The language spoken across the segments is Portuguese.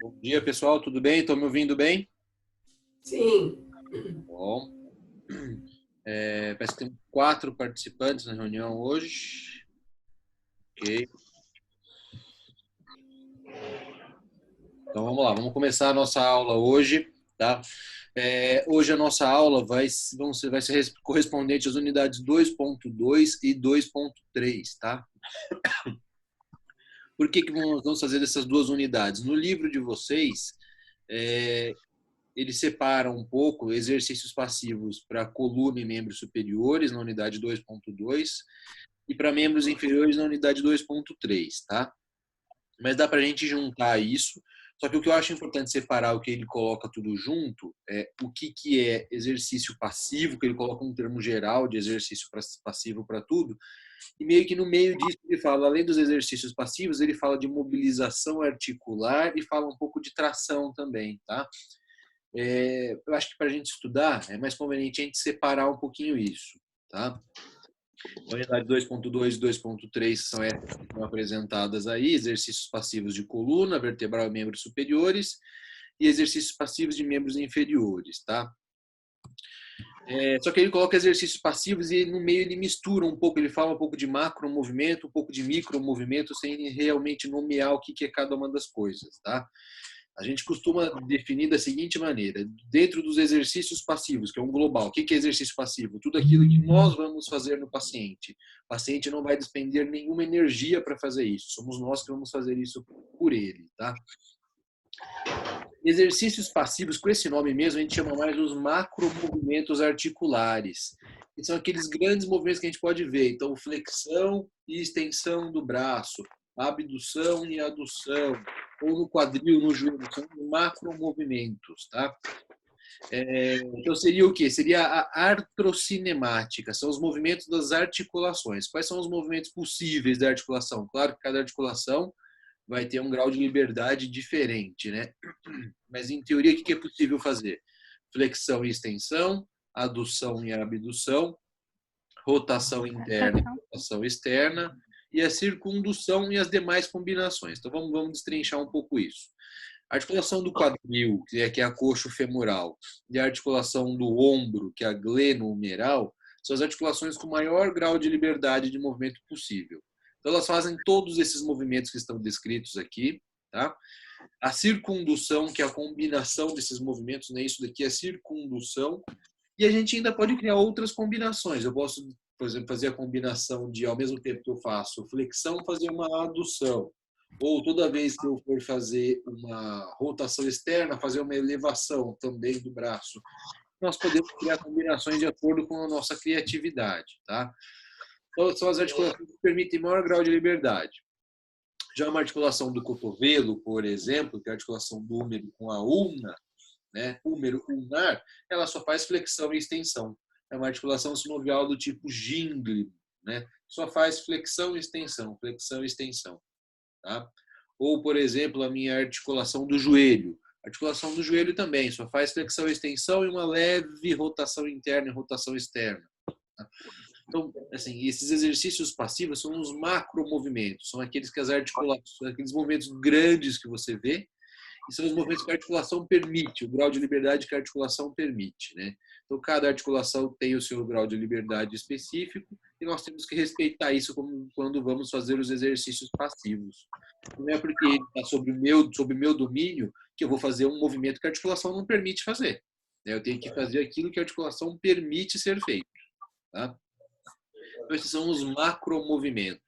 Bom dia, pessoal. Tudo bem? Estão me ouvindo bem? Sim, Bom. Parece que tem 4 participantes na reunião hoje. Ok. Então vamos lá, vamos começar a nossa aula hoje, tá? Hoje a nossa aula vai ser correspondente às unidades 2.2 e 2.3, tá? Por que nós vamos fazer essas duas unidades? No livro de vocês, é, ele separa um pouco exercícios passivos para coluna e membros superiores na unidade 2.2 e para membros inferiores na unidade 2.3, tá? Mas dá para a gente juntar isso. Só que o que eu acho importante separar o que ele coloca tudo junto é o que é exercício passivo, que ele coloca um termo geral de exercício passivo para tudo, e meio que no meio disso ele fala, além dos exercícios passivos, ele fala de mobilização articular e fala um pouco de tração também, tá? Eu acho que para a gente estudar é mais conveniente a gente separar um pouquinho isso, tá? A unidade 2.2 e 2.3 são essas que estão apresentadas aí, exercícios passivos de coluna, vertebral e membros superiores, e exercícios passivos de membros inferiores, tá? Só que ele coloca exercícios passivos e no meio ele mistura um pouco, ele fala um pouco de macro movimento, um pouco de micro movimento, sem realmente nomear o que é cada uma das coisas, tá? A gente costuma definir da seguinte maneira, dentro dos exercícios passivos, que é um global, o que é exercício passivo? Tudo aquilo que nós vamos fazer no paciente. O paciente não vai despender nenhuma energia para fazer isso, somos nós que vamos fazer isso por ele, tá? Exercícios passivos, com esse nome mesmo, a gente chama mais os macromovimentos articulares, que são aqueles grandes movimentos que a gente pode ver. Então, flexão e extensão do braço, abdução e adução, ou no quadril, no joelho, são macromovimentos, tá? Então, seria o quê? Seria a artrocinemática, são os movimentos das articulações. Quais são os movimentos possíveis da articulação? Claro que cada articulação vai ter um grau de liberdade diferente, né? Mas, em teoria, o que é possível fazer? Flexão e extensão, adução e abdução, rotação interna e rotação externa, e a circundução e as demais combinações. Então, vamos destrinchar um pouco isso. A articulação do quadril, que é a coxo femoral, e a articulação do ombro, que é a glenohumeral, são as articulações com maior grau de liberdade de movimento possível. Então, elas fazem todos esses movimentos que estão descritos aqui, tá? A circundução, que é a combinação desses movimentos, né? Isso daqui é circundução. E a gente ainda pode criar outras combinações. Eu posso, por exemplo, fazer a combinação de, ao mesmo tempo que eu faço flexão, fazer uma adução. Ou toda vez que eu for fazer uma rotação externa, fazer uma elevação também do braço. Nós podemos criar combinações de acordo com a nossa criatividade, tá? Então, são as articulações que permitem maior grau de liberdade. Já uma articulação do cotovelo, por exemplo, que é a articulação do húmero com a ulna, né, húmero ulnar, ela só faz flexão e extensão. É uma articulação sinovial do tipo Ginglin, né? Só faz flexão e extensão, flexão e extensão, tá? Ou, por exemplo, a minha articulação do joelho. A articulação do joelho também só faz flexão e extensão e uma leve rotação interna e rotação externa. Tá? Então, assim, esses exercícios passivos são os macromovimentos, são aqueles que as articulações, aqueles movimentos grandes que você vê, e são os movimentos que a articulação permite, o grau de liberdade que a articulação permite, né? Então, cada articulação tem o seu grau de liberdade específico e nós temos que respeitar isso quando vamos fazer os exercícios passivos. Não é porque ele está sob o meu domínio que eu vou fazer um movimento que a articulação não permite fazer. Eu tenho que fazer aquilo que a articulação permite ser feito, tá? Então, esses são os macromovimentos.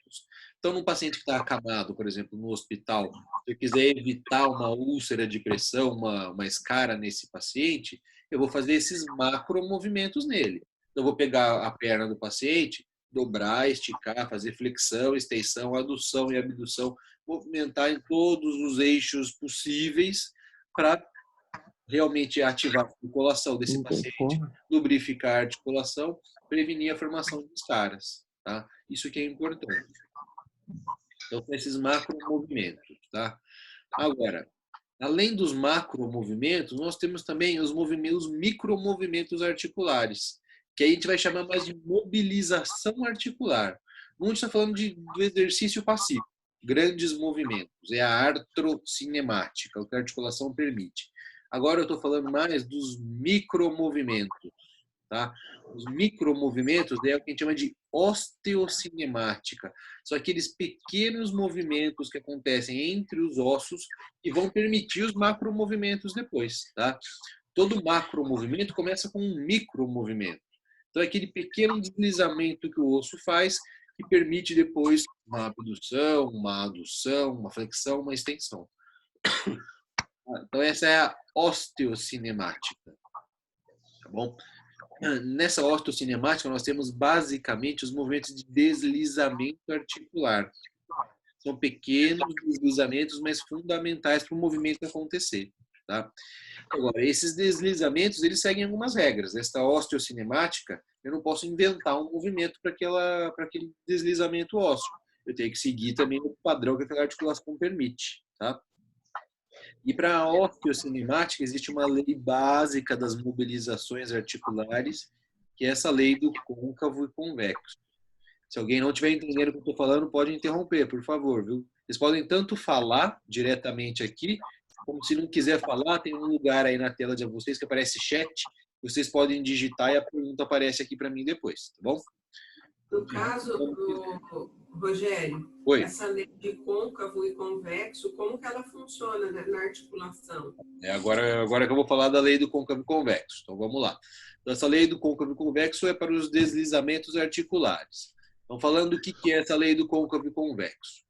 Então, num paciente que está acamado, por exemplo, no hospital, se eu quiser evitar uma úlcera de pressão, uma escara nesse paciente, eu vou fazer esses macromovimentos nele. Então, eu vou pegar a perna do paciente, dobrar, esticar, fazer flexão, extensão, adução e abdução, movimentar em todos os eixos possíveis para realmente ativar a circulação desse paciente, lubrificar a articulação, prevenir a formação de escaras, tá? Isso que é importante. Então, são esses macromovimentos, tá? Agora, além dos macromovimentos, nós temos também os micromovimentos articulares, que a gente vai chamar mais de mobilização articular. Não está falando do exercício passivo. grandes movimentos, é a artrocinemática, o que a articulação permite. Agora eu estou falando mais dos micromovimentos, tá? Os micromovimentos é o que a gente chama de osteocinemática. São aqueles pequenos movimentos que acontecem entre os ossos e vão permitir os macromovimentos depois, tá? Todo macromovimento começa com um micromovimento. Então, é aquele pequeno deslizamento que o osso faz que permite depois uma abdução, uma adução, uma flexão, uma extensão. Então, essa é a osteocinemática, tá bom? Nessa osteocinemática, nós temos basicamente os movimentos de deslizamento articular. São pequenos deslizamentos, mas fundamentais para o movimento acontecer, tá? Agora, esses deslizamentos, eles seguem algumas regras. Esta osteocinemática, eu não posso inventar um movimento para aquele deslizamento ósseo. Eu tenho que seguir também o padrão que aquela articulação permite, tá? E para a osteocinemática, existe uma lei básica das mobilizações articulares, que é essa lei do côncavo e convexo. Se alguém não estiver entendendo o que eu estou falando, pode interromper, por favor, viu? Vocês podem tanto falar diretamente aqui, como se não quiser falar, tem um lugar aí na tela de vocês que aparece chat, vocês podem digitar e a pergunta aparece aqui para mim depois, tá bom? No caso Rogério, Oi. essa lei de côncavo e convexo, como que ela funciona na articulação? Agora que eu vou falar da lei do côncavo e convexo. Então, vamos lá. Então, essa lei do côncavo e convexo é para os deslizamentos articulares. Então, falando do que é essa lei do côncavo e convexo.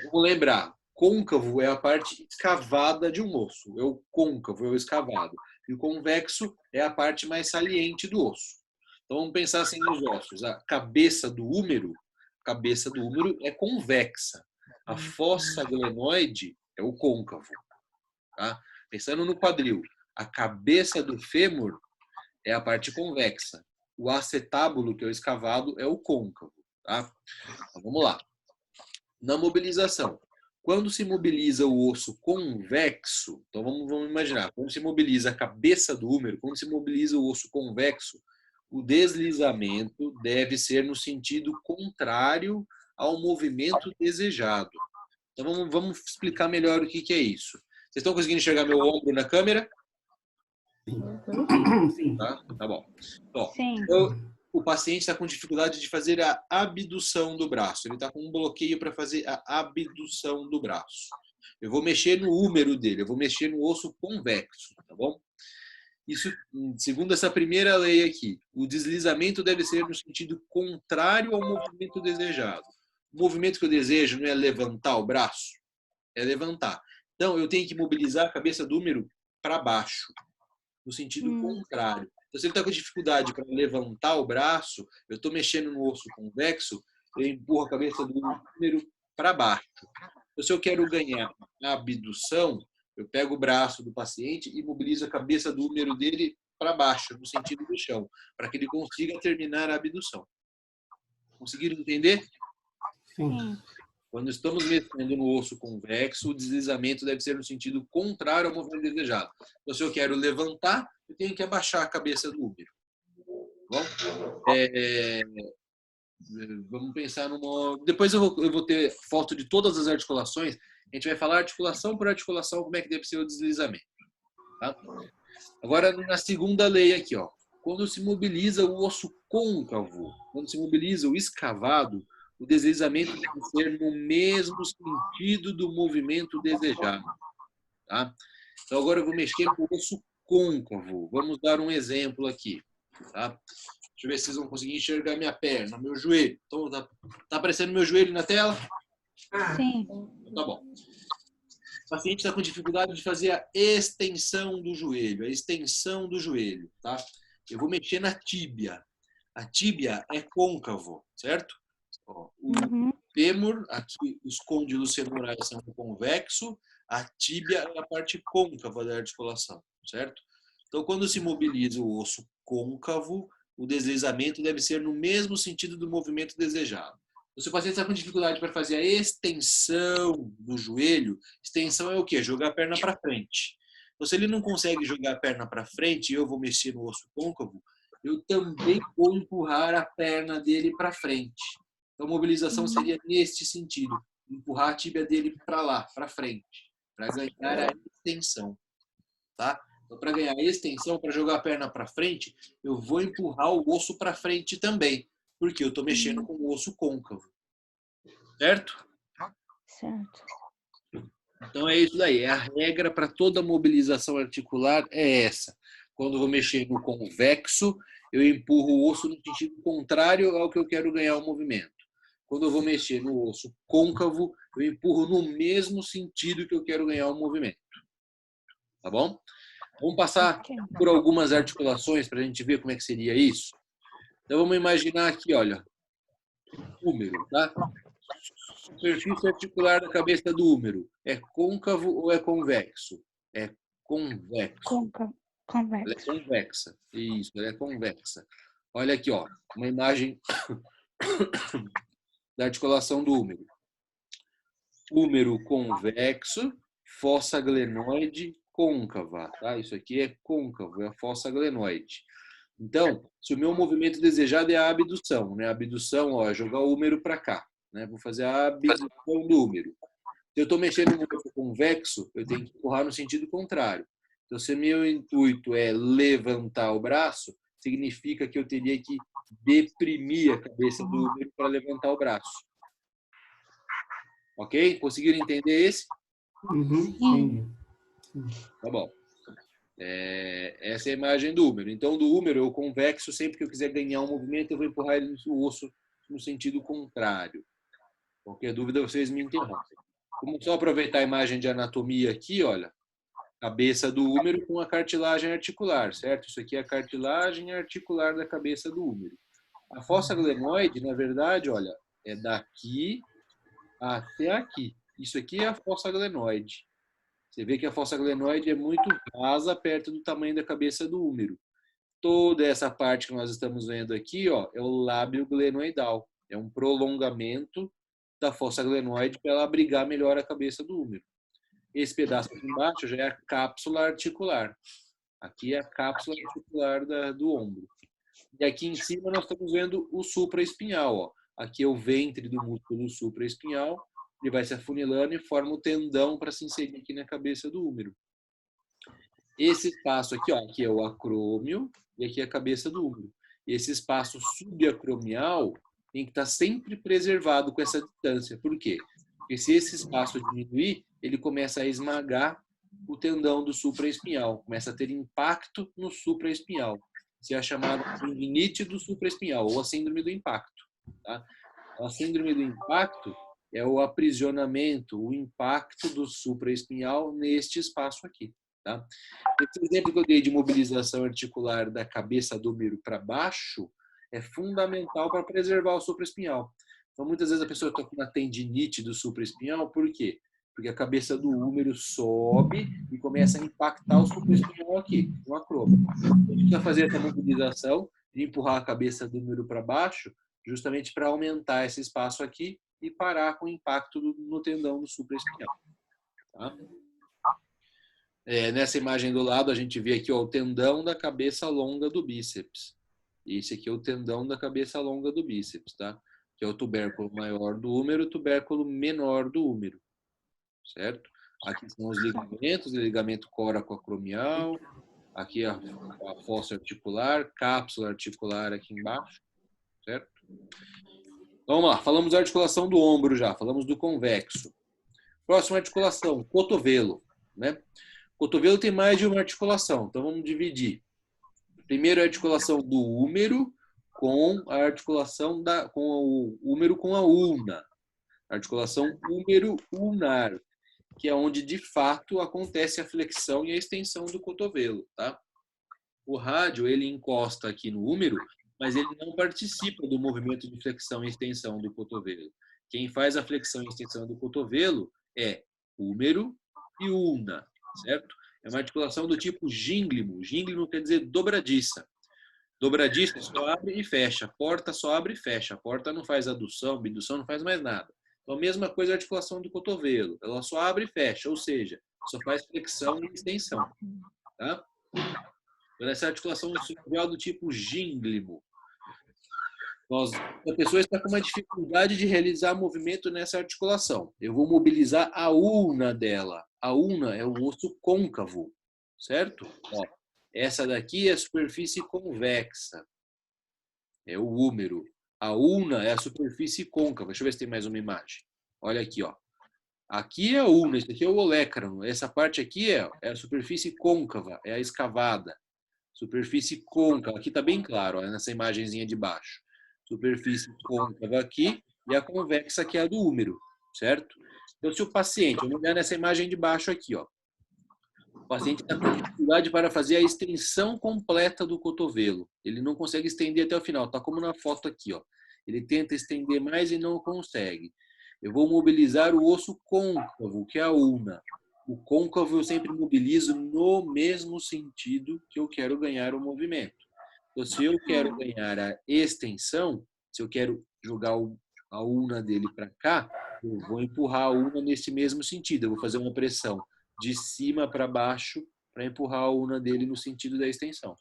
Vamos lembrar, côncavo é a parte escavada de um osso. É o côncavo, é o escavado. E o convexo é a parte mais saliente do osso. Então, vamos pensar assim nos ossos. A cabeça do húmero é convexa. A fossa glenoide é o côncavo. Tá? Pensando no quadril, a cabeça do fêmur é a parte convexa. O acetábulo, que é o escavado, é o côncavo. Tá? Então, vamos lá. Na mobilização. Quando se mobiliza o osso convexo, então vamos imaginar, quando se mobiliza a cabeça do húmero, quando se mobiliza o osso convexo, o deslizamento deve ser no sentido contrário ao movimento desejado. Então vamos explicar melhor o que é isso. Vocês estão conseguindo enxergar meu ombro na câmera? Sim. Tá bom. Então, Sim. o paciente está com dificuldade de fazer a abdução do braço. Ele está com um bloqueio para fazer a abdução do braço. Eu vou mexer no húmero dele, eu vou mexer no osso convexo, tá bom? Isso, segundo essa primeira lei aqui, o deslizamento deve ser no sentido contrário ao movimento desejado. O movimento que eu desejo não é levantar o braço, é levantar. Então, eu tenho que mobilizar a cabeça do húmero para baixo, no sentido contrário. Então, se ele está com dificuldade para levantar o braço, eu estou mexendo no osso convexo, eu empurro a cabeça do húmero para baixo. Então, se eu quero ganhar a abdução, eu pego o braço do paciente e mobilizo a cabeça do húmero dele para baixo, no sentido do chão, para que ele consiga terminar a abdução. Conseguiram entender? Sim. Quando estamos mexendo no osso convexo, o deslizamento deve ser no sentido contrário ao movimento desejado. Então, se eu quero levantar, eu tenho que abaixar a cabeça do húmero. Bom? Vamos pensar numa... Depois eu vou ter foto de todas as articulações. A gente vai falar articulação por articulação, como é que deve ser o deslizamento. Tá? Agora, na segunda lei aqui, ó. Quando se mobiliza o osso côncavo, quando se mobiliza o escavado, o deslizamento deve ser no mesmo sentido do movimento desejado. Tá? Então, agora eu vou mexer no osso côncavo. Vamos dar um exemplo aqui. Tá? Deixa eu ver se vocês vão conseguir enxergar minha perna, meu joelho. Então, tá aparecendo meu joelho na tela? Sim. Tá bom. O paciente está com dificuldade de fazer a extensão do joelho, tá? Eu vou mexer na tíbia. A tíbia é côncavo, certo? Ó, o fêmur, aqui os côndilos femorais são o convexo, a tíbia é a parte côncava da articulação, certo? Então, quando se mobiliza o osso côncavo, o deslizamento deve ser no mesmo sentido do movimento desejado. Se o paciente está com dificuldade para fazer a extensão do joelho, extensão é o quê? Jogar a perna para frente. Então, se ele não consegue jogar a perna para frente e eu vou mexer no osso côncavo, eu também vou empurrar a perna dele para frente. Então, a mobilização seria neste sentido, empurrar a tíbia dele para lá, para frente, para ganhar a extensão, tá? Então, para ganhar a extensão, para jogar a perna para frente, eu vou empurrar o osso para frente também, porque eu estou mexendo com o osso côncavo, certo? Certo. Então é isso daí, a regra para toda mobilização articular é essa. Quando eu vou mexer no convexo, eu empurro o osso no sentido contrário ao que eu quero ganhar o movimento. Quando eu vou mexer no osso côncavo, eu empurro no mesmo sentido que eu quero ganhar o movimento. Tá bom? Vamos passar por algumas articulações para a gente ver como é que seria isso. Então vamos imaginar aqui, olha, húmero, tá? Superfície articular da cabeça do húmero é côncavo ou é convexo? É convexo. Ela é Convexo. convexa. Isso, ela é convexa. Olha aqui, ó, uma imagem da articulação do húmero. Húmero convexo, fossa glenoide côncava, tá? Isso aqui é côncavo, é a fossa glenoide. Então, se o meu movimento desejado é a abdução, né? A abdução, ó, é jogar o húmero para cá, né? Vou fazer a abdução do húmero. Se eu estou mexendo no osso convexo, eu tenho que empurrar no sentido contrário. Então, se meu intuito é levantar o braço, significa que eu teria que deprimir a cabeça do húmero para levantar o braço. Ok? Conseguiram entender esse? Sim. Tá bom. Essa é a imagem do húmero. Então, do húmero, eu convexo, sempre que eu quiser ganhar um movimento, eu vou empurrar o osso no sentido contrário. Qualquer dúvida, vocês me interrompem. Vamos só aproveitar a imagem de anatomia aqui, olha. Cabeça do húmero com a cartilagem articular, certo? Isso aqui é a cartilagem articular da cabeça do húmero. A fossa glenoide, na verdade, olha, é daqui até aqui. Isso aqui é a fossa glenoide. Você vê que a fossa glenoide é muito rasa perto do tamanho da cabeça do húmero. Toda essa parte que nós estamos vendo aqui, ó, é o lábio glenoidal. É um prolongamento da fossa glenoide para ela abrigar melhor a cabeça do húmero. Esse pedaço aqui embaixo já é a cápsula articular. Aqui é a cápsula articular do ombro. E aqui em cima nós estamos vendo o supraespinhal. Ó. Aqui é o ventre do músculo supraespinhal. Ele vai se afunilando e forma o tendão para se inserir aqui na cabeça do húmero. Esse espaço aqui, ó, aqui é o acrômio e aqui é a cabeça do húmero. Esse espaço subacromial tem que estar sempre preservado com essa distância. Por quê? Porque se esse espaço diminuir, ele começa a esmagar o tendão do supraespinhal, começa a ter impacto no supraespinhal. Isso é a chamada tendinite do supraespinhal, ou a síndrome do impacto. Tá? A síndrome do impacto é o aprisionamento, o impacto do supraespinhal neste espaço aqui. Tá? Esse exemplo que eu dei de mobilização articular da cabeça do húmero para baixo é fundamental para preservar o supraespinhal. Então, muitas vezes a pessoa está com uma tendinite do supraespinhal, por quê? Porque a cabeça do húmero sobe e começa a impactar o supraespinhal aqui, no acrômio. A gente vai fazer essa mobilização de empurrar a cabeça do húmero para baixo, justamente para aumentar esse espaço aqui e parar com o impacto no tendão do supraespinhal. Tá? Nessa imagem do lado, a gente vê aqui ó, o tendão da cabeça longa do bíceps. E esse aqui é o tendão da cabeça longa do bíceps, tá? Que é o tubérculo maior do húmero e o tubérculo menor do húmero, certo? Aqui são os ligamentos, o ligamento coracoacromial, aqui a fossa articular, cápsula articular aqui embaixo, certo? Vamos lá, falamos da articulação do ombro já, falamos do convexo. Próxima articulação, cotovelo, né? Cotovelo tem mais de uma articulação, então vamos dividir. Primeiro a articulação do húmero com a articulação com o húmero com a ulna. Articulação húmero-ulnar, que é onde de fato acontece a flexão e a extensão do cotovelo, tá? O rádio, ele encosta aqui no húmero, mas ele não participa do movimento de flexão e extensão do cotovelo. Quem faz a flexão e extensão do cotovelo é húmero e ulna, certo? É uma articulação do tipo gínglimo. Gínglimo quer dizer dobradiça. Dobradiça só abre e fecha. Porta só abre e fecha. A porta não faz adução, abdução, não faz mais nada. Então, a mesma coisa a articulação do cotovelo. Ela só abre e fecha, ou seja, só faz flexão e extensão. Tá? Então, essa articulação é do tipo gínglimo. A pessoa está com uma dificuldade de realizar movimento nessa articulação. Eu vou mobilizar a ulna dela. A ulna é o osso côncavo, certo? Ó, essa daqui é a superfície convexa. É o húmero. A ulna é a superfície côncava. Deixa eu ver se tem mais uma imagem. Olha aqui, ó. Aqui é a ulna, esse aqui é o olécrano. Essa parte aqui é a superfície côncava, é a escavada. Superfície côncava. Aqui está bem claro, ó, nessa imagenzinha de baixo. Superfície côncava aqui e a convexa que é a do húmero, certo? Então, se o paciente, vamos olhar nessa imagem de baixo aqui, ó. O paciente está com dificuldade para fazer a extensão completa do cotovelo. Ele não consegue estender até o final, está como na foto aqui, ó. Ele tenta estender mais e não consegue. Eu vou mobilizar o osso côncavo, que é a ulna. O côncavo eu sempre mobilizo no mesmo sentido que eu quero ganhar o movimento. Então, se eu quero ganhar a extensão, se eu quero jogar a ulna dele para cá, eu vou empurrar a ulna nesse mesmo sentido. Eu vou fazer uma pressão de cima para baixo para empurrar a ulna dele no sentido da extensão.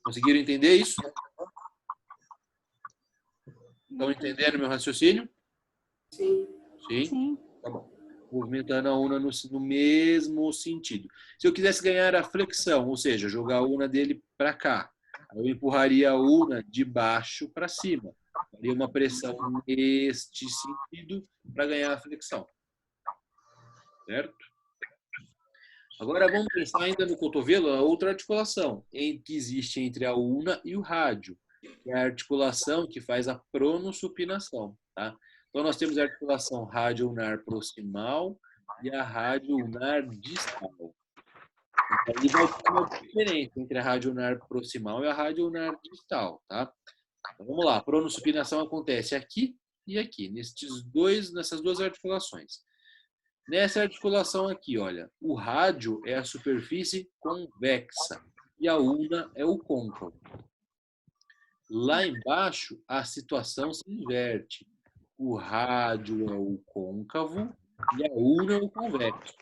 Conseguiram entender isso? Estão entendendo meu raciocínio? Sim. Sim? Sim. Tá bom. Movimentando a ulna no mesmo sentido. Se eu quisesse ganhar a flexão, ou seja, jogar a ulna dele para cá, eu empurraria a ulna de baixo para cima. Faria uma pressão neste sentido para ganhar a flexão. Certo? Agora vamos pensar ainda no cotovelo, a outra articulação que existe entre a ulna e o rádio, que é a articulação que faz a pronossupinação, tá? Então nós temos a articulação rádio-ulnar proximal e a rádio-ulnar distal. Aí vai ter uma diferença entre a rádio-ulnar proximal e a rádio-ulnar distal, tá? Então vamos lá, a pronossupinação acontece aqui e aqui, nessas duas articulações. Nessa articulação aqui, olha, o rádio é a superfície convexa e a ulna é o côncavo. Lá embaixo, a situação se inverte. O rádio é o côncavo e a ulna é o convexo.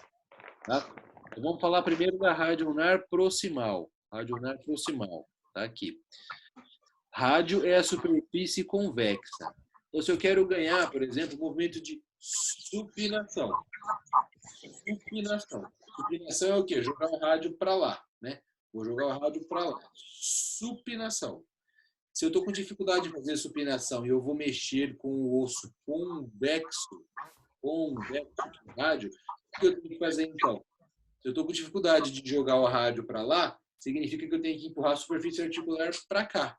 Tá? Então, vamos falar primeiro da rádio ulnar proximal. Rádio ulnar proximal, tá aqui. Rádio é a superfície convexa. Então, se eu quero ganhar, por exemplo, o movimento de supinação. Supinação. Supinação é o quê? Jogar o rádio para lá, né? Vou jogar o rádio para lá. Supinação. Se eu estou com dificuldade de fazer supinação e eu vou mexer com o osso convexo do rádio, o que eu tenho que fazer então? Se eu estou com dificuldade de jogar o rádio para lá, significa que eu tenho que empurrar a superfície articular para cá.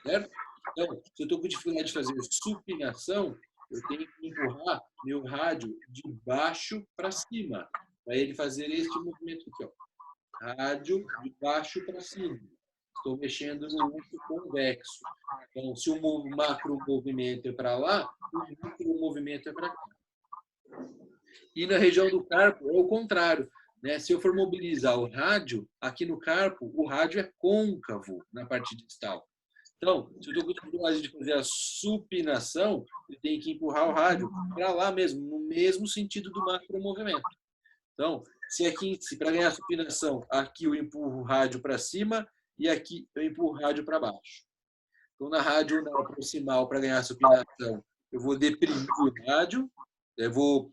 Certo? Então, se eu estou com dificuldade de fazer supinação, eu tenho que empurrar meu rádio de baixo para cima, para ele fazer este movimento aqui, ó. Rádio de baixo para cima. Estou mexendo no osso convexo. Então, se o macro movimento é para lá, o micro movimento é para cá. E na região do carpo é o contrário, né? Se eu for mobilizar o rádio, aqui no carpo, o rádio é côncavo na parte distal. Então, se eu estou com dificuldade de fazer a supinação, eu tenho que empurrar o rádio para lá mesmo, no mesmo sentido do macro movimento. Então, se para ganhar a supinação, aqui eu empurro o rádio para cima e aqui eu empurro o rádio para baixo. Então, na rádio ulnar proximal, para ganhar a supinação, eu vou deprimir o rádio, eu vou,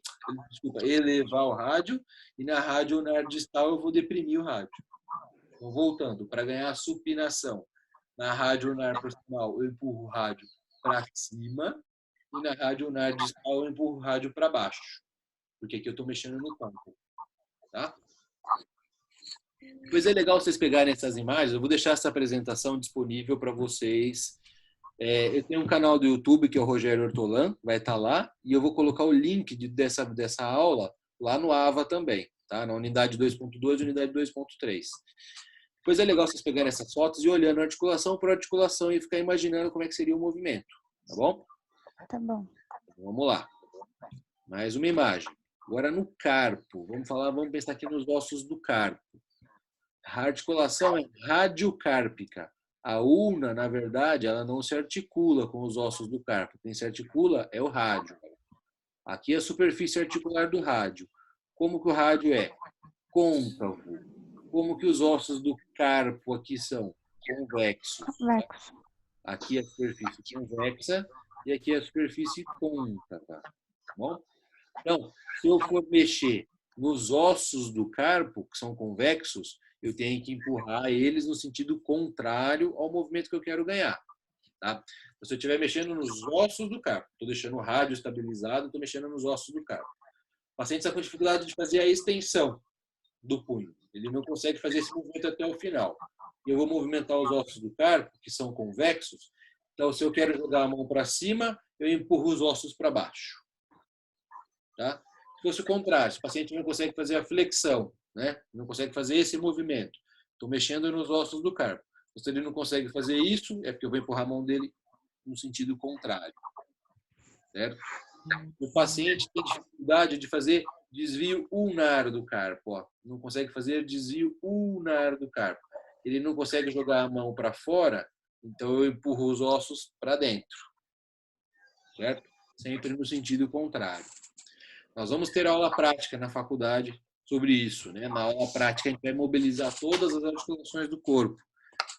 elevar o rádio, e na rádio ulnar distal eu vou deprimir o rádio. Então, voltando, para ganhar a supinação, na rádio ulnar proximal eu empurro o rádio para cima, e na rádio ulnar distal eu empurro o rádio para baixo, porque aqui eu estou mexendo no campo. Tá? Depois é legal vocês pegarem essas imagens, eu vou deixar essa apresentação disponível para vocês. Eu tenho um canal do YouTube que é o Rogério Ortolan, vai estar lá, e eu vou colocar o link dessa aula lá no AVA também, tá? Na unidade 2.2 e unidade 2.3. Depois é legal vocês pegarem essas fotos e olhando articulação por articulação e ficar imaginando como é que seria o movimento, tá bom? Tá bom. Vamos lá. Mais uma imagem. Agora no carpo, vamos pensar aqui nos ossos do carpo. A articulação é radiocárpica. A ulna, na verdade, ela não se articula com os ossos do carpo. Quem se articula é o rádio. Aqui é a superfície articular do rádio. Como que o rádio é? Côncavo. Como que os ossos do carpo aqui são? Convexos. Convexo. Aqui é a superfície convexa e aqui é a superfície côncava. Tá bom? Então, se eu for mexer nos ossos do carpo, que são convexos, eu tenho que empurrar eles no sentido contrário ao movimento que eu quero ganhar. Tá? Se eu estiver mexendo nos ossos do carpo, estou deixando o rádio estabilizado, estou mexendo nos ossos do carpo. O paciente está com dificuldade de fazer a extensão do punho. Ele não consegue fazer esse movimento até o final. Eu vou movimentar os ossos do carpo, que são convexos. Então, se eu quero jogar a mão para cima, eu empurro os ossos para baixo. Tá? Se fosse o contrário, se o paciente não consegue fazer a flexão, né? Não consegue fazer esse movimento, estou mexendo nos ossos do carpo. Se ele não consegue fazer isso, é porque eu vou empurrar a mão dele no sentido contrário. Certo? O paciente tem dificuldade de fazer desvio ulnar do carpo. Ó. Não consegue fazer desvio ulnar do carpo. Ele não consegue jogar a mão para fora, então eu empurro os ossos para dentro. Certo? Sempre no sentido contrário. Nós vamos ter aula prática na faculdade sobre isso. Né? Na aula prática, a gente vai mobilizar todas as articulações do corpo.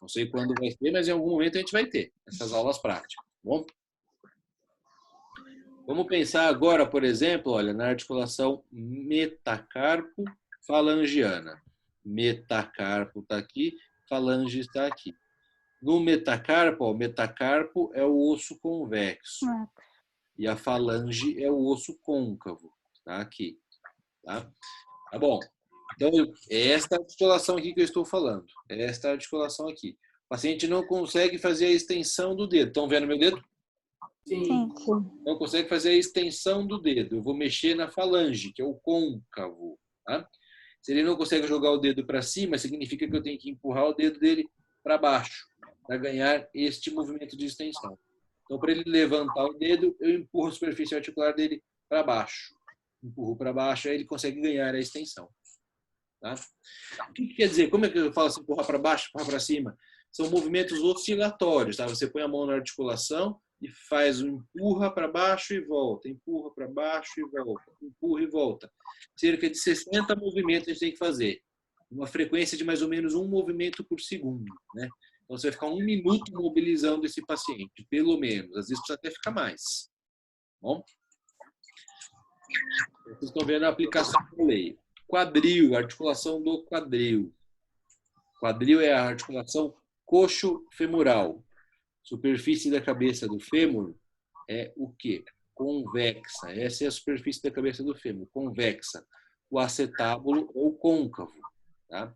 Não sei quando vai ter, mas em algum momento a gente vai ter essas aulas práticas. Tá bom? Vamos pensar agora, por exemplo, olha, na articulação metacarpo-falangiana. Metacarpo está aqui, falange está aqui. No metacarpo, ó, o metacarpo é o osso convexo e a falange é o osso côncavo. Tá aqui. Tá bom. Então, é esta articulação aqui que eu estou falando. É esta articulação aqui. O paciente não consegue fazer a extensão do dedo. Estão vendo meu dedo? Sim. Não consegue fazer a extensão do dedo. Eu vou mexer na falange, que é o côncavo. Tá? Se ele não consegue jogar o dedo para cima, significa que eu tenho que empurrar o dedo dele para baixo, para ganhar este movimento de extensão. Então, para ele levantar o dedo, eu empurro a superfície articular dele para baixo. Empurro para baixo, aí ele consegue ganhar a extensão. Tá? O que quer dizer? Como é que eu falo assim, empurrar para baixo, empurrar para cima? São movimentos oscilatórios. Tá? Você põe a mão na articulação e faz um empurra para baixo e volta, empurra para baixo e volta, empurra e volta. Cerca de 60 movimentos a gente tem que fazer. Uma frequência de mais ou menos um movimento por segundo. Né? Então você vai ficar 1 minuto mobilizando esse paciente, pelo menos. Às vezes precisa até ficar mais. Bom? Vocês estão vendo a aplicação da lei. Quadril, articulação do quadril. Quadril é a articulação coxo-femoral. Superfície da cabeça do fêmur é o quê? Convexa. Essa é a superfície da cabeça do fêmur, convexa. O acetábulo ou côncavo. Tá?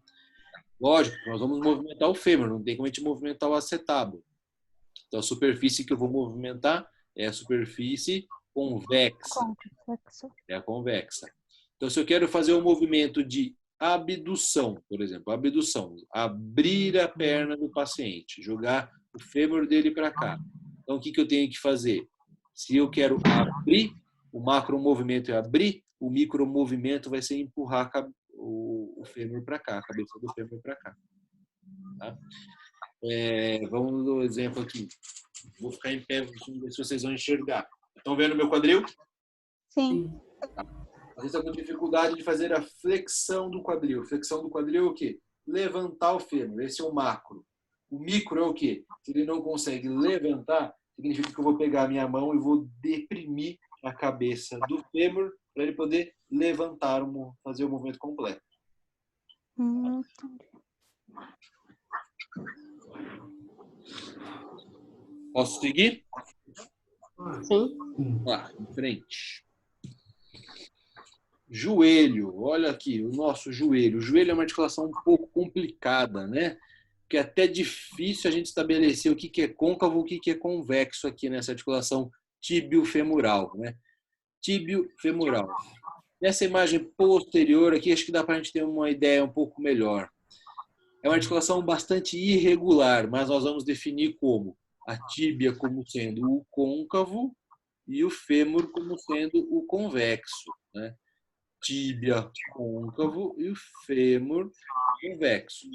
Lógico, nós vamos movimentar o fêmur, não tem como a gente movimentar o acetábulo. Então, a superfície que eu vou movimentar é a superfície convexa. É a convexa. Então, se eu quero fazer um movimento de abdução, por exemplo, abdução, abrir a perna do paciente, jogar o fêmur dele para cá. Então, o que eu tenho que fazer? Se eu quero abrir, o macromovimento é abrir, o micromovimento vai ser empurrar o fêmur para cá, a cabeça do fêmur para cá. Tá? Vamos no exemplo aqui. Vou ficar em pé, ver se vocês vão enxergar. Estão vendo meu quadril? Sim. Tá. Às vezes, com dificuldade de fazer a flexão do quadril. Flexão do quadril é o quê? Levantar o fêmur. Esse é o macro. O micro é o quê? Se ele não consegue levantar, significa que eu vou pegar a minha mão e vou deprimir a cabeça do fêmur para ele poder levantar, fazer o movimento completo. Posso seguir? Sim. Lá, em frente. Joelho, olha aqui, o nosso joelho. O joelho é uma articulação um pouco complicada, né? Porque é até difícil a gente estabelecer o que é côncavo, o que é convexo aqui nessa articulação tíbio-femoral, né? Tíbio-femoral. Nessa imagem posterior aqui, acho que dá para a gente ter uma ideia um pouco melhor. É uma articulação bastante irregular, mas nós vamos definir como a tíbia como sendo o côncavo e o fêmur como sendo o convexo, né? Tíbia côncavo e o fêmur convexo.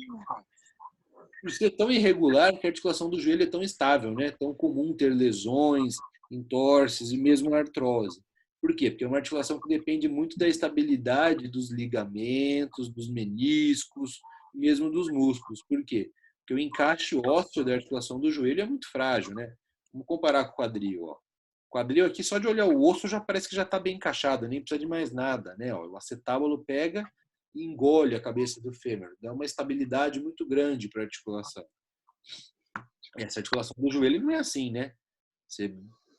Por ser tão irregular que a articulação do joelho é tão estável, né? Tão comum ter lesões, entorses e mesmo artrose. Por quê? Porque é uma articulação que depende muito da estabilidade dos ligamentos, dos meniscos, mesmo dos músculos. Por quê? Porque o encaixe ósseo da articulação do joelho é muito frágil, né? Vamos comparar com o quadril, ó. O quadril aqui, só de olhar o osso, já parece que já está bem encaixado, nem precisa de mais nada, né? Ó, o acetábulo pega e engole a cabeça do fêmur, dá uma estabilidade muito grande para a articulação. Essa articulação do joelho não é assim, né?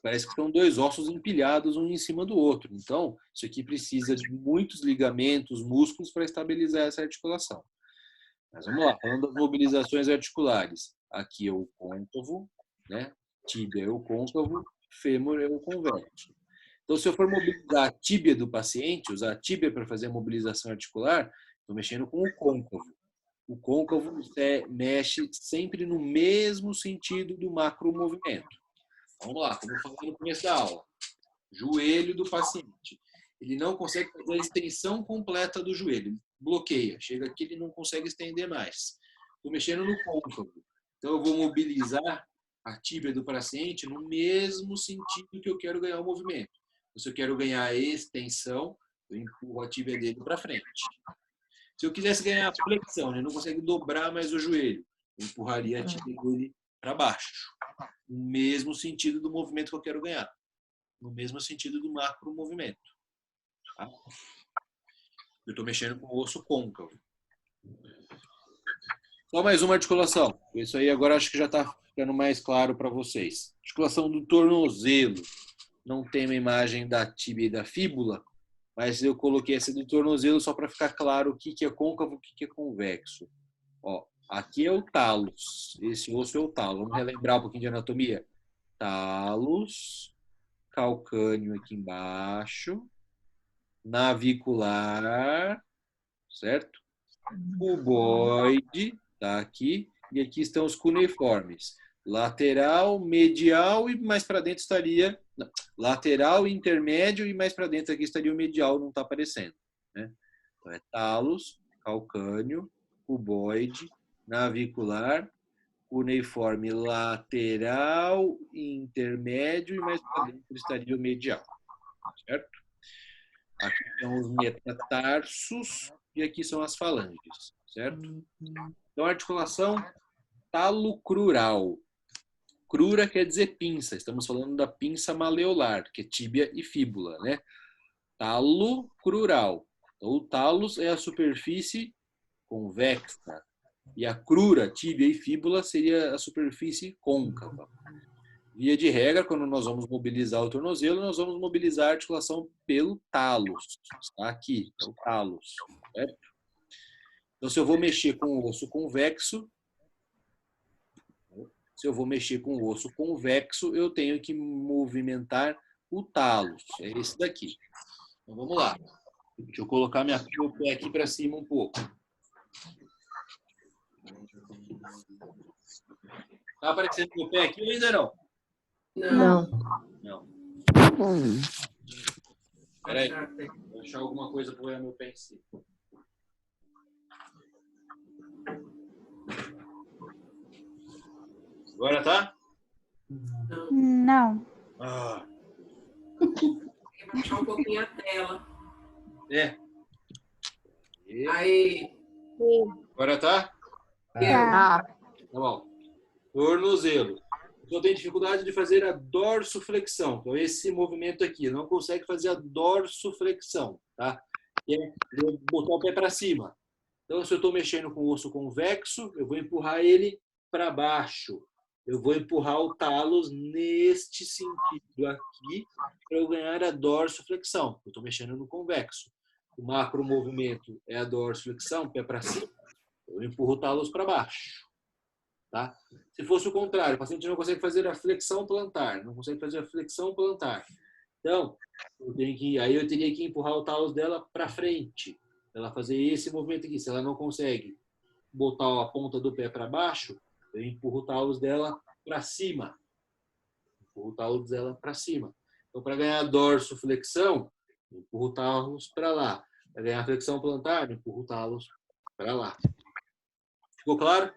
Parece que são dois ossos empilhados um em cima do outro. Então, isso aqui precisa de muitos ligamentos, músculos para estabilizar essa articulação. Mas vamos lá, falando das mobilizações articulares. Aqui é o côncavo, né? Tíbia é o côncavo, fêmur é o convexo. Então, se eu for mobilizar a tíbia do paciente, usar a tíbia para fazer a mobilização articular, estou mexendo com o côncavo. O côncavo mexe sempre no mesmo sentido do macromovimento. Vamos lá, como eu falei no começo da aula. Joelho do paciente. Ele não consegue fazer a extensão completa do joelho. Ele bloqueia. Chega aqui, ele não consegue estender mais. Estou mexendo no côncavo. Então, eu vou mobilizar a tíbia do paciente no mesmo sentido que eu quero ganhar o movimento. Então, se eu quero ganhar a extensão, eu empurro a tíbia dele para frente. Se eu quisesse ganhar a flexão, ele não consegue dobrar mais o joelho, eu empurraria a tíbia dele para baixo. No mesmo sentido do movimento que eu quero ganhar. No mesmo sentido do macro movimento. Tá? Eu estou mexendo com o osso côncavo. Só mais uma articulação. Isso aí agora acho que já está ficando mais claro para vocês. Articulação do tornozelo. Não tem uma imagem da tíbia e da fíbula, mas eu coloquei essa do tornozelo só para ficar claro o que é côncavo e o que é convexo. Ó, aqui é o talos. Esse osso é o talo. Vamos relembrar um pouquinho de anatomia. Talos, calcâneo aqui embaixo, navicular, certo? Cuboide, tá aqui. E aqui estão os cuneiformes. Lateral, medial e mais para dentro estaria... Não, lateral, intermédio e mais para dentro aqui estaria o medial, não está aparecendo. Né? Então é talos, calcâneo, cuboide, navicular, cuneiforme lateral, intermédio e mais para dentro estaria o medial. Certo? Aqui estão os metatarsos e aqui são as falanges. Certo? Então a articulação talocrural. Crura quer dizer pinça. Estamos falando da pinça maleolar, que é tíbia e fíbula, né? Talocrural. Então, o talos é a superfície convexa. E a crura, tíbia e fíbula, seria a superfície côncava. Via de regra, quando nós vamos mobilizar o tornozelo, nós vamos mobilizar a articulação pelo talos. Está aqui, é o talos. Certo? Então, se eu vou mexer com o osso convexo, eu tenho que movimentar o talos. É esse daqui. Então, vamos lá. Deixa eu colocar meu pé aqui para cima um pouco. Está aparecendo meu pé aqui ou ainda não? Não. Espera aí. Vou achar alguma coisa para pôr meu pé em cima. Agora tá? Não. Tem que baixar um pouquinho a tela. É. Aí. Agora tá? Tá. Tá bom. Tornozelo. Eu tenho dificuldade de fazer a dorsoflexão. Então, esse movimento aqui, não consegue fazer a dorsoflexão, tá? Eu botar o pé para cima. Então, se eu estou mexendo com o osso convexo, eu vou empurrar ele para baixo. Eu vou empurrar o talos neste sentido aqui para eu ganhar a dorsoflexão. Eu estou mexendo no convexo. O macro movimento é a dorsoflexão, pé para cima. Eu empurro o talos para baixo. Tá? Se fosse o contrário, o paciente não consegue fazer a flexão plantar, não consegue fazer a flexão plantar. Então, aí eu teria que empurrar o talos dela para frente, para ela fazer esse movimento aqui. Se ela não consegue botar a ponta do pé para baixo, eu empurro o talos dela para cima. Empurro o talos dela para cima. Então, para ganhar a dorsoflexão, eu empurro o talos para lá. Para ganhar a flexão plantar, eu empurro o talos para lá. Ficou claro?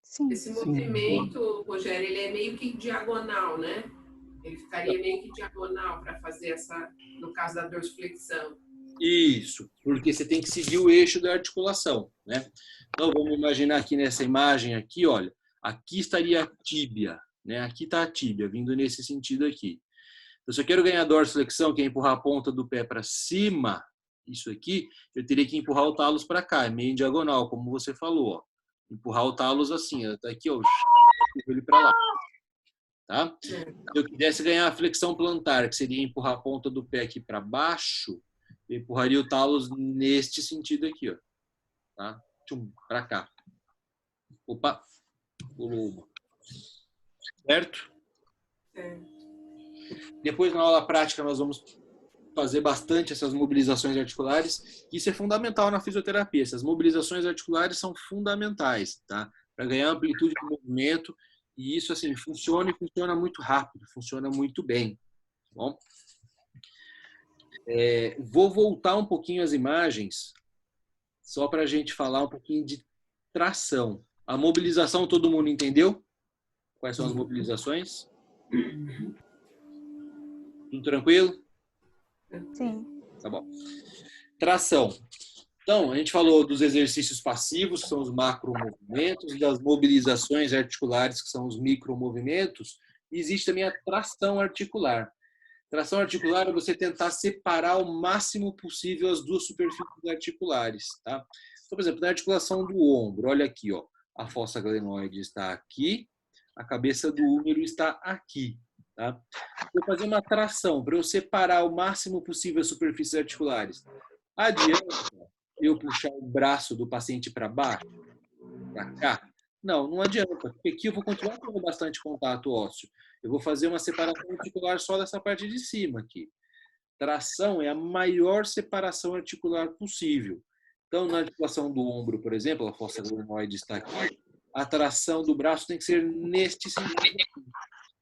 Sim. Esse movimento, Rogério, ele é meio que diagonal, né? Ele ficaria meio que diagonal para fazer essa, no caso da dorsiflexão. Isso, porque você tem que seguir o eixo da articulação, né? Então, vamos imaginar aqui nessa imagem aqui, olha, aqui estaria a tíbia, né? Aqui está a tíbia, vindo nesse sentido aqui. Então, se eu quero ganhar dorsiflexão, que é empurrar a ponta do pé para cima, isso aqui, eu teria que empurrar o talos para cá, meio em diagonal, como você falou, ó. Empurrar o talos assim, ó, tá aqui, ó, ele para lá, tá? Se eu quisesse ganhar a flexão plantar, que seria empurrar a ponta do pé aqui para baixo, eu empurraria o talos neste sentido aqui, ó, tá? Para cá. Opa, pulou uma. Certo? Depois, na aula prática, nós vamos fazer bastante essas mobilizações articulares. Isso é fundamental na fisioterapia. Essas mobilizações articulares são fundamentais, tá? Para ganhar amplitude de movimento. E isso, assim, funciona e funciona muito rápido, funciona muito bem. Tá bom? Vou voltar um pouquinho as imagens, só para a gente falar um pouquinho de tração. A mobilização, todo mundo entendeu? Quais são as mobilizações? Tudo tranquilo? Sim. Tá bom. Tração. Então, a gente falou dos exercícios passivos, que são os macromovimentos, das mobilizações articulares, que são os micromovimentos, e existe também a tração articular. Tração articular é você tentar separar o máximo possível as duas superfícies articulares, tá? Então, por exemplo, na articulação do ombro, olha aqui, ó, a fossa glenoide está aqui, a cabeça do úmero está aqui, tá? Vou fazer uma tração para eu separar o máximo possível as superfícies articulares. Adianta eu puxar o braço do paciente para baixo, para cá? Não, não adianta, porque aqui eu vou continuar tendo bastante contato ósseo. Eu vou fazer uma separação articular só dessa parte de cima aqui. Tração é a maior separação articular possível. Então, na articulação do ombro, por exemplo, a fossa glenoide está aqui, a tração do braço tem que ser neste sentido.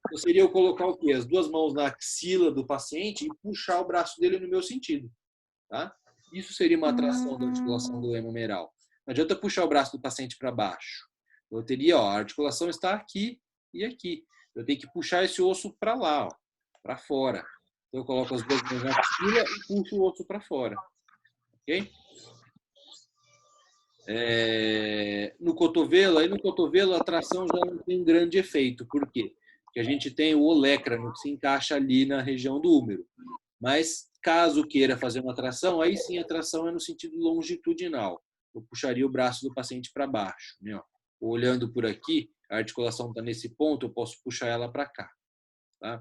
Então, seria eu colocar o quê? As duas mãos na axila do paciente e puxar o braço dele no meu sentido, tá? Isso seria uma tração da articulação do hemomeral. Não adianta puxar o braço do paciente para baixo. Eu teria, ó, a articulação está aqui e aqui. Eu tenho que puxar esse osso para lá, para fora. Então, eu coloco as duas mãos na axila e puxo o osso para fora. Ok? No cotovelo, aí no cotovelo a tração já não tem um grande efeito. Por quê? Porque a gente tem o olecrano que se encaixa ali na região do úmero. Mas, caso queira fazer uma tração, aí sim a tração é no sentido longitudinal. Eu puxaria o braço do paciente para baixo, né? Ó. Olhando por aqui, a articulação está nesse ponto, eu posso puxar ela para cá. Tá?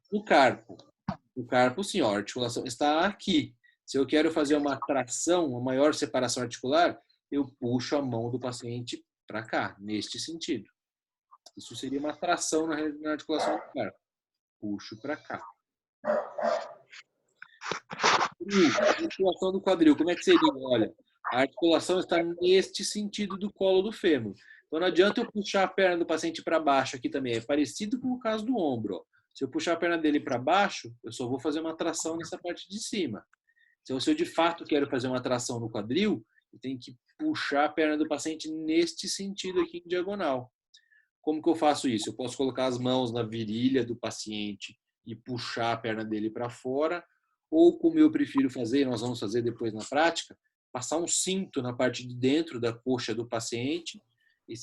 No carpo, sim, ó, a articulação está aqui. Se eu quero fazer uma tração, uma maior separação articular, eu puxo a mão do paciente para cá, neste sentido. Isso seria uma tração na articulação do carpo. Puxo para cá. A articulação do quadril, como é que seria? Olha, a articulação está neste sentido do colo do fêmur. Então não adianta eu puxar a perna do paciente para baixo aqui também. É parecido com o caso do ombro. Ó. Se eu puxar a perna dele para baixo, eu só vou fazer uma tração nessa parte de cima. Então, se eu de fato quero fazer uma tração no quadril, eu tenho que puxar a perna do paciente neste sentido aqui em diagonal. Como que eu faço isso? Eu posso colocar as mãos na virilha do paciente e puxar a perna dele para fora, ou como eu prefiro fazer, nós vamos fazer depois na prática, passar um cinto na parte de dentro da coxa do paciente e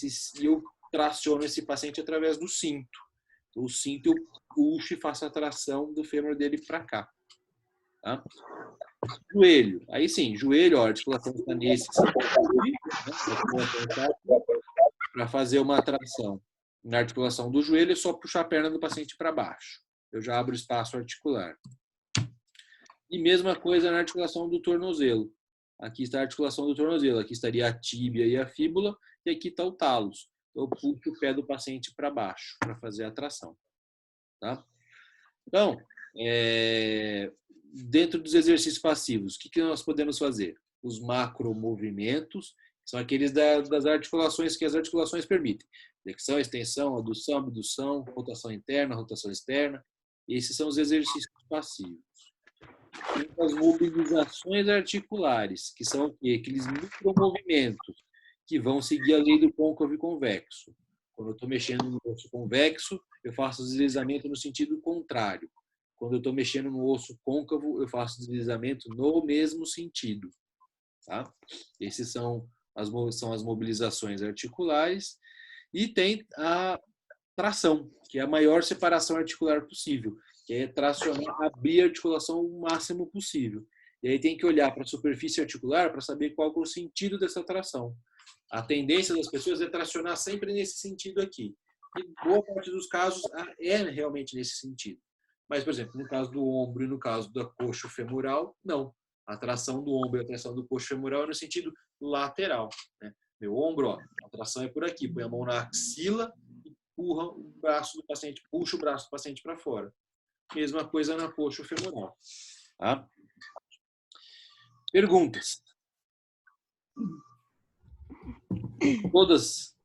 eu traciono esse paciente através do cinto. Então, o cinto eu puxo e faço a tração do fêmur dele para cá. Tá? Joelho. Aí sim, joelho, ó, a articulação está nesse para fazer uma tração. Na articulação do joelho é só puxar a perna do paciente para baixo. Eu já abro espaço articular. E mesma coisa na articulação do tornozelo. Aqui está a articulação do tornozelo. Aqui estaria a tíbia e a fíbula. E aqui está o talos. Então, eu puxo o pé do paciente para baixo para fazer a tração. Tá? Então, dentro dos exercícios passivos, o que nós podemos fazer? Os macromovimentos, que são aqueles das articulações que as articulações permitem. Flexão, extensão, adução, abdução, rotação interna, rotação externa. Esses são os exercícios passivos. E as mobilizações articulares, que são aqueles micromovimentos que vão seguir a lei do côncavo e convexo. Quando eu estou mexendo no osso convexo, eu faço o deslizamento no sentido contrário. Quando eu estou mexendo no osso côncavo, eu faço deslizamento no mesmo sentido. Tá? Esses são as mobilizações articulares. E tem a tração, que é a maior separação articular possível, que é tracionar, abrir a articulação o máximo possível. E aí tem que olhar para a superfície articular para saber qual é o sentido dessa tração. A tendência das pessoas é tracionar sempre nesse sentido aqui. E boa parte dos casos é realmente nesse sentido. Mas, por exemplo, no caso do ombro e no caso da coxa femoral, não. A tração do ombro e a tração do coxa femoral é no sentido lateral. Né? Meu ombro, ó, a tração é por aqui. Põe a mão na axila e empurra o braço do paciente, puxa o braço do paciente para fora. Mesma coisa na coxa femoral. Tá? Perguntas? Todas?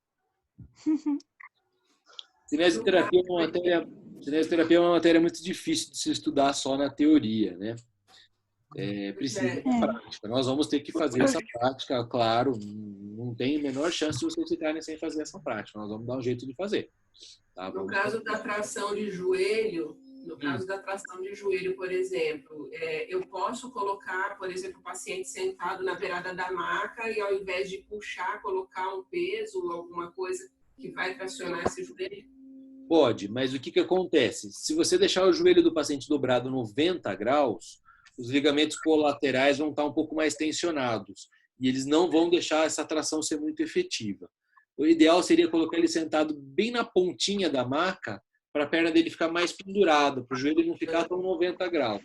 Cinesioterapia é uma matéria muito difícil de se estudar só na teoria, né? Precisa da prática. Nós vamos ter que fazer essa prática, claro. Não tem a menor chance de vocês ficarem sem fazer essa prática. Nós vamos dar um jeito de fazer. Tá? No caso da tração de joelho, por exemplo, eu posso colocar, por exemplo, o paciente sentado na beirada da maca e ao invés de puxar, colocar um peso, alguma coisa que vai tracionar esse joelho? Pode, mas o que acontece? Se você deixar o joelho do paciente dobrado 90 graus, os ligamentos colaterais vão estar um pouco mais tensionados e eles não vão deixar essa tração ser muito efetiva. O ideal seria colocar ele sentado bem na pontinha da maca para a perna dele ficar mais pendurada, para o joelho não ficar tão 90 graus.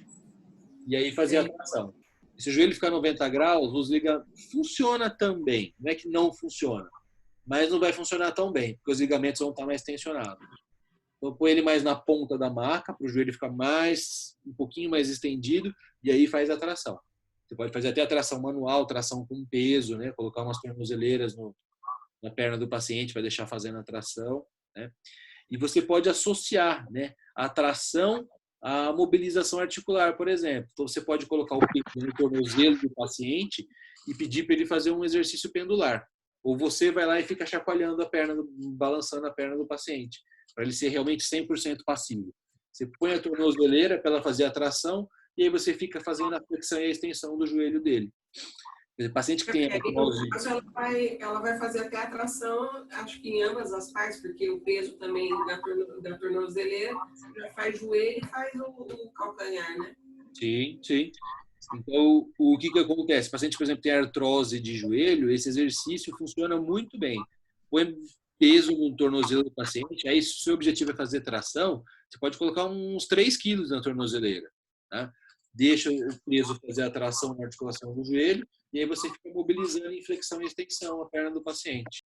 E aí fazer a tração. Se o joelho ficar 90 graus, os ligamentos funciona também. Não é que não funciona, mas não vai funcionar tão bem, porque os ligamentos vão estar mais tensionados. Então, põe ele mais na ponta da maca, para o joelho ficar um pouquinho mais estendido, e aí faz a tração. Você pode fazer até a tração manual, tração com peso, né? Colocar umas tornozeleiras na perna do paciente para deixar fazendo a tração, né? E você pode associar, né, a tração à mobilização articular, por exemplo. Então, você pode colocar o peso no tornozelo do paciente e pedir para ele fazer um exercício pendular. Ou você vai lá e fica chacoalhando a perna, balançando a perna do paciente, para ele ser realmente 100% passivo. Você põe a tornozeleira para ela fazer a tração e aí você fica fazendo a flexão e a extensão do joelho dele. O paciente que tem ela vai fazer até a tração, acho que em ambas as partes, porque o peso também da tornozeleira já faz joelho e faz o calcanhar, né? Sim, sim. Então, o que acontece? O paciente, por exemplo, tem artrose de joelho, esse exercício funciona muito bem. Põe peso no tornozelo do paciente, aí se o seu objetivo é fazer tração, você pode colocar uns 3 quilos na tornozeleira. Tá? Deixa o peso fazer a tração na articulação do joelho, e aí você fica mobilizando em flexão e extensão a perna do paciente.